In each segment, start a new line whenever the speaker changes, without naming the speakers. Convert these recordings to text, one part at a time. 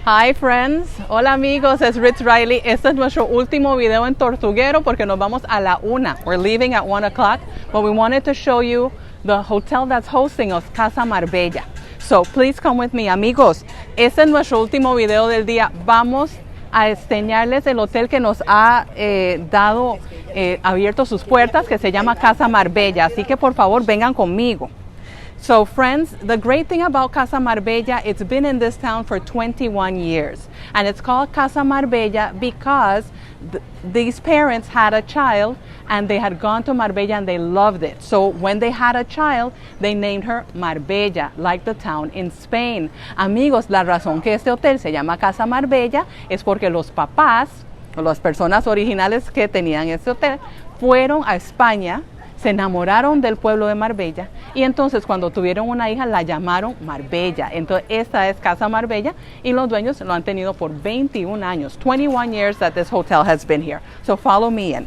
Hi friends, hola amigos, es Rich Riley. Este es nuestro último video en Tortuguero porque nos vamos a la 1. We're leaving at 1 o'clock, but we wanted to show you the hotel that's hosting us, Casa Marbella. So please come with me, amigos. Este es nuestro último video del día. Vamos a enseñarles el hotel que nos ha abierto sus puertas, que se llama Casa Marbella. Así que por favor vengan conmigo. So friends, the great thing about Casa Marbella, it's been in this town for 21 years. And it's called Casa Marbella because these parents had a child and they had gone to Marbella and they loved it. So when they had a child, they named her Marbella, like the town in Spain. Amigos, la razón que este hotel se llama Casa Marbella es porque los papás, o las personas originales que tenían este hotel, fueron a España, se enamoraron del pueblo de Marbella y entonces cuando tuvieron una hija la llamaron Marbella. Entonces esta es Casa Marbella y los dueños lo han tenido por 21 años. 21 years that this hotel has been here. So follow me in.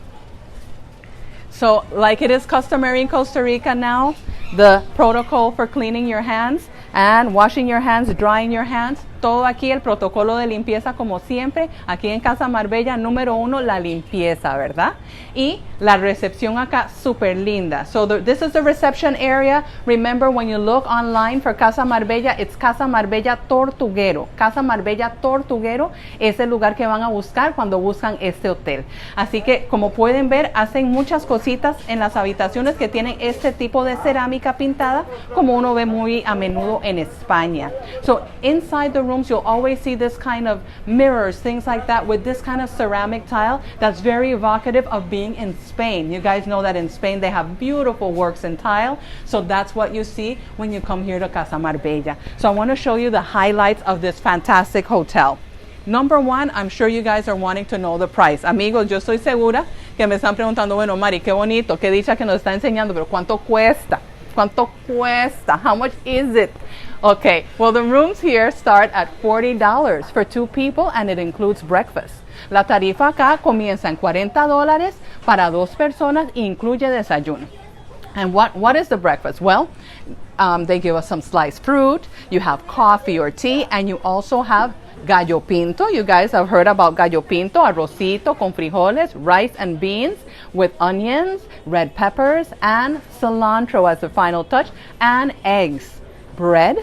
So like it is customary in Costa Rica now, the protocol for cleaning your hands and washing your hands, drying your hands, todo aquí el protocolo de limpieza como siempre, aquí en Casa Marbella, número 1, la limpieza, ¿verdad? Y la recepción acá, súper linda. So this is the reception area. Remember when you look online for Casa Marbella, it's Casa Marbella Tortuguero. Casa Marbella Tortuguero es el lugar que van a buscar cuando buscan este hotel. Así que como pueden ver, hacen muchas cositas en las habitaciones que tienen este tipo de cerámica pintada, como uno ve muy a menudo en España. So inside the rooms, you'll always see this kind of mirrors, things like that, with this kind of ceramic tile that's very evocative of being in Spain. You guys know that in Spain they have beautiful works in tile, so that's what you see when you come here to Casa Marbella. So I want to show you the highlights of this fantastic hotel. Number 1, I'm sure you guys are wanting to know the price. Amigos, yo estoy segura que me están preguntando, bueno, Mari, qué bonito, qué dicha que nos está enseñando, pero ¿cuánto cuesta? ¿Cuánto cuesta? How much is it? Okay, well, the rooms here start at $40 for 2 people and it includes breakfast. La tarifa acá comienza en $40 para 2 personas e incluye desayuno. And what is the breakfast? Well, they give us some sliced fruit, you have coffee or tea, and you also have gallo pinto. You guys have heard about gallo pinto, arrocito con frijoles, rice and beans with onions, red peppers, and cilantro as the final touch, and eggs, bread,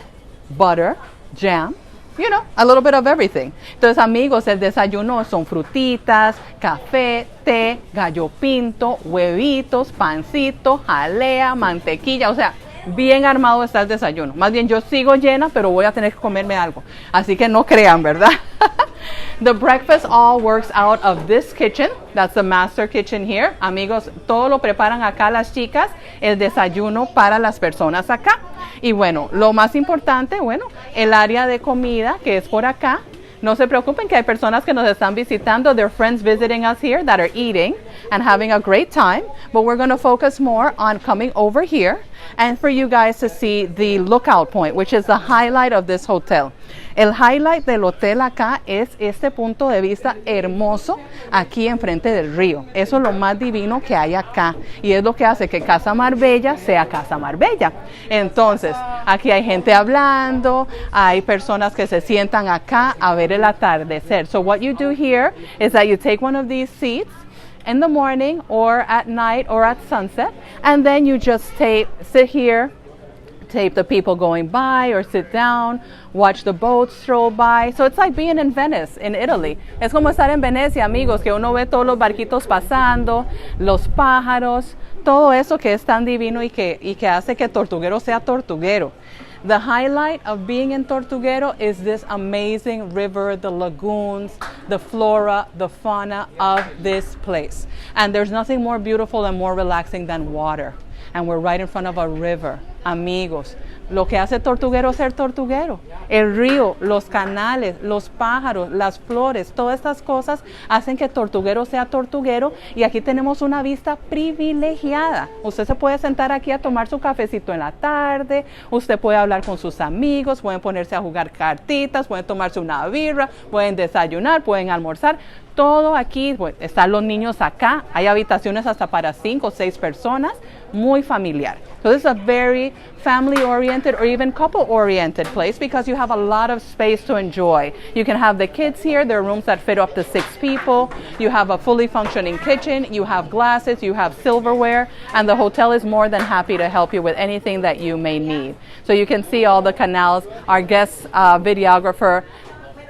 butter, jam, you know, a little bit of everything. Entonces, amigos, el desayuno son frutitas, café, té, gallo pinto, huevitos, pancito, jalea, mantequilla, o sea, bien armado está el desayuno. Más bien yo sigo llena, pero voy a tener que comerme algo. Así que no crean, ¿verdad? The breakfast all works out of this kitchen. That's the master kitchen here. Amigos, todo lo preparan acá las chicas, el desayuno para las personas acá. Y bueno, lo más importante, bueno, el área de comida que es por acá. No se preocupen que hay personas que nos están visitando. They're friends visiting us here that are eating and having a great time. But we're going to focus more on coming over here and for you guys to see the lookout point, which is the highlight of this hotel. El highlight del hotel acá es este punto de vista hermoso aquí enfrente del río. Eso es lo más divino que hay acá y es lo que hace que Casa Marbella sea Casa Marbella. Entonces, aquí hay gente hablando, hay personas que se sientan acá a ver el atardecer. So what you do here is that you take one of these seats in the morning or at night or at sunset, and then you just sit here, tape the people going by or sit down, watch the boats stroll by. So it's like being in Venice, in Italy. Es como estar en Venecia, amigos, que uno ve todos los barquitos pasando, los pájaros, todo eso que es tan divino y que hace que Tortuguero sea Tortuguero. The highlight of being in Tortuguero is this amazing river, the lagoons, the flora, the fauna of this place. And there's nothing more beautiful and more relaxing than water. And we're right in front of a river. Amigos, lo que hace Tortuguero ser Tortuguero, el río, los canales, los pájaros, las flores, todas estas cosas hacen que Tortuguero sea Tortuguero y aquí tenemos una vista privilegiada. Usted se puede sentar aquí a tomar su cafecito en la tarde, usted puede hablar con sus amigos, pueden ponerse a jugar cartitas, pueden tomarse una birra, pueden desayunar, pueden almorzar. Todo aquí, pues, están los niños acá, hay habitaciones hasta para 5 o 6 personas, muy familiar. So this is a very family-oriented or even couple-oriented place because you have a lot of space to enjoy. You can have the kids here. There are rooms that fit up to 6 people. You have a fully functioning kitchen. You have glasses. You have silverware. And the hotel is more than happy to help you with anything that you may need. So you can see all the canals. Our guest videographer,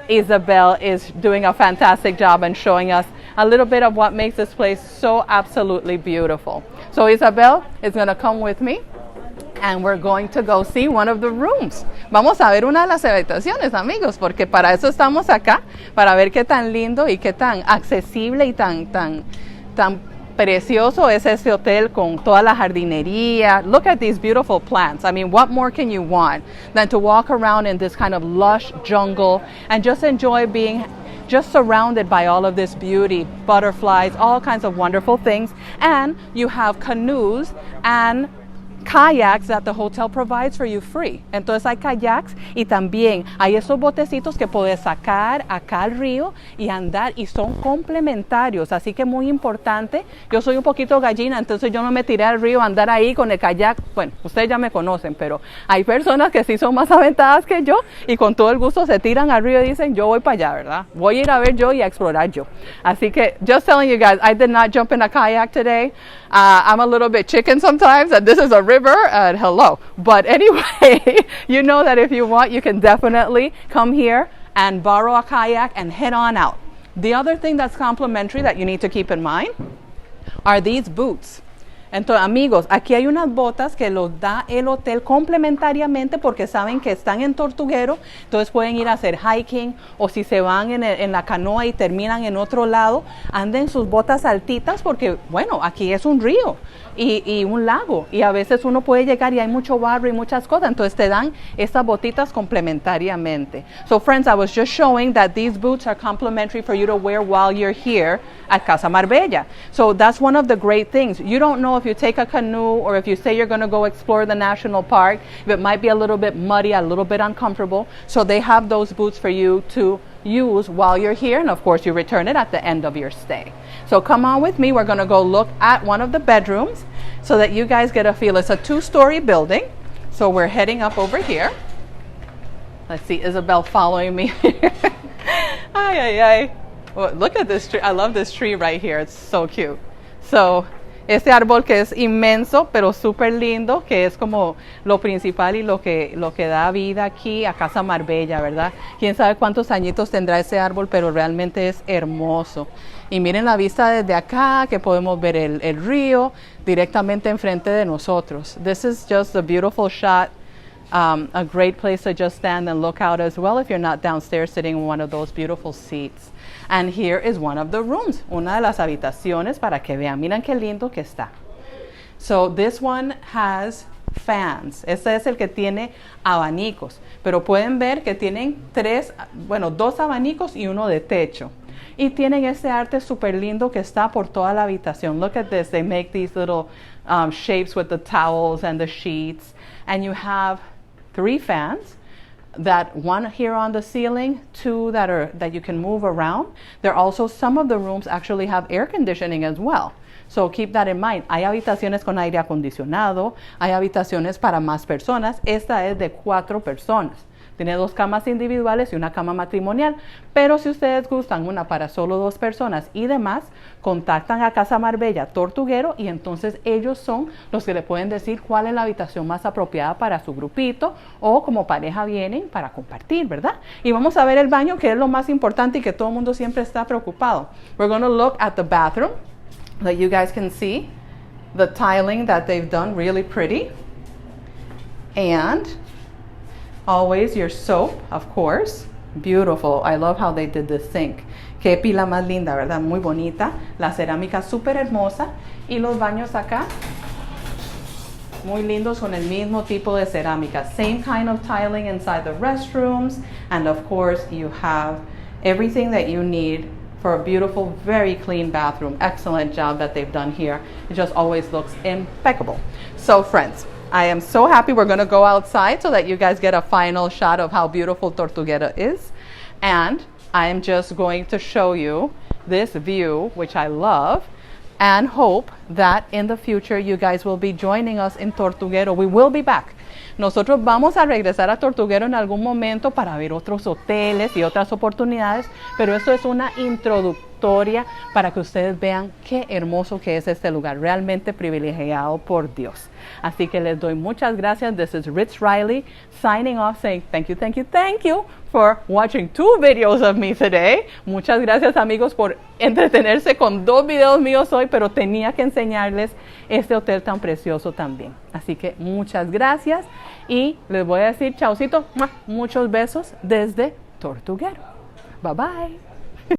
Isabel, is doing a fantastic job and showing us a little bit of what makes this place so absolutely beautiful. So Isabel is going to come with me and we're going to go see one of the rooms. Vamos a ver una de las habitaciones, amigos, porque para eso estamos acá, para ver qué tan lindo y qué tan accesible y tan precioso es este hotel con toda la jardinería. Look at these beautiful plants. I mean, what more can you want than to walk around in this kind of lush jungle and just enjoy being just surrounded by all of this beauty, butterflies, all kinds of wonderful things. And you have canoes and kayaks that the hotel provides for you free. Entonces hay kayaks y también hay esos botecitos que puedes sacar acá al río y andar y son complementarios, así que muy importante. Yo soy un poquito gallina, entonces yo no me tiré al río a andar ahí con el kayak. Bueno, ustedes ya me conocen, pero hay personas que sí son más aventadas que yo y con todo el gusto se tiran al río y dicen, yo voy para allá, ¿verdad? Voy a ir a ver yo y a explorar yo. Así que, just telling you guys, I did not jump in a kayak today. I'm a little bit chicken sometimes, and this is a river, and hello. But anyway, you know that if you want, you can definitely come here and borrow a kayak and head on out. The other thing that's complimentary that you need to keep in mind are these boots. Entonces, amigos, aquí hay unas botas que los da el hotel complementariamente porque saben que están en Tortuguero, entonces pueden ir a hacer hiking o si se van en la canoa y terminan en otro lado, anden sus botas altitas porque, bueno, aquí es un río y un lago y a veces uno puede llegar y hay mucho barro y muchas cosas, entonces te dan estas botitas complementariamente. So friends, I was just showing that these boots are complimentary for you to wear while you're here at Casa Marbella. So that's one of the great things. You don't know if you take a canoe or if you say you're going to go explore the national park, if it might be a little bit muddy, a little bit uncomfortable. So they have those boots for you to use while you're here, and of course you return it at the end of your stay. So come on with me, we're going to go look at one of the bedrooms so that you guys get a feel. It's a 2-story building, so we're heading up over here. Let's see, Isabel following me. Ay, ay, ay. Well, look at this tree. I love this tree right here. It's so cute. So, este árbol que es inmenso, pero súper lindo, que es como lo principal y lo que da vida aquí a Casa Marbella, ¿verdad? Quién sabe cuántos añitos tendrá ese árbol, pero realmente es hermoso. Y miren la vista desde acá, que podemos ver el río directamente enfrente de nosotros. This is just a beautiful shot. A great place to just stand and look out as well if you're not downstairs sitting in one of those beautiful seats. And here is one of the rooms, una de las habitaciones para que vean. Miren qué lindo que está. So this one has fans. Este es el que tiene abanicos. Pero pueden ver que tienen 2 abanicos y uno de techo. Y tienen este arte súper lindo que está por toda la habitación. Look at this. They make these little shapes with the towels and the sheets. And you have 3 fans. That one here on the ceiling, 2 that you can move around. There are also some of the rooms actually have air conditioning as well. So keep that in mind. Hay habitaciones con aire acondicionado, hay habitaciones para más personas. Esta es de 4 personas. Tiene 2 camas individuales y una cama matrimonial. Pero si ustedes gustan una para solo 2 personas y demás, contactan a Casa Marbella Tortuguero y entonces ellos son los que le pueden decir cuál es la habitación más apropiada para su grupito o como pareja vienen para compartir, ¿verdad? Y vamos a ver el baño, que es lo más importante y que todo el mundo siempre está preocupado. We're going to look at the bathroom that you guys can see. The tiling that they've done, really pretty. And always your soap, of course. Beautiful. I love how they did the sink. Qué pila más linda, ¿verdad? Muy bonita. La cerámica súper hermosa. Y los baños acá, muy lindos con el mismo tipo de cerámica. Same kind of tiling inside the restrooms. And of course, you have everything that you need for a beautiful, very clean bathroom. Excellent job that they've done here. It just always looks impeccable. So, friends, I am so happy. We're going to go outside so that you guys get a final shot of how beautiful Tortuguero is. And I am just going to show you this view, which I love. and hope that in the future you guys will be joining us in Tortuguero. We will be back. Nosotros vamos a regresar a Tortuguero en algún momento para ver otros hoteles y otras oportunidades, pero esto es una introductoria para que ustedes vean qué hermoso que es este lugar, realmente privilegiado por Dios. Así que les doy muchas gracias. This is Rich Riley signing off, saying thank you, thank you, thank you for watching 2 videos of me today. Muchas gracias, amigos, por entretenerse con 2 videos míos hoy, pero tenía que enseñarles este hotel tan precioso también. Así que muchas gracias y les voy a decir chaucito, muchos besos desde Tortuguero. Bye bye.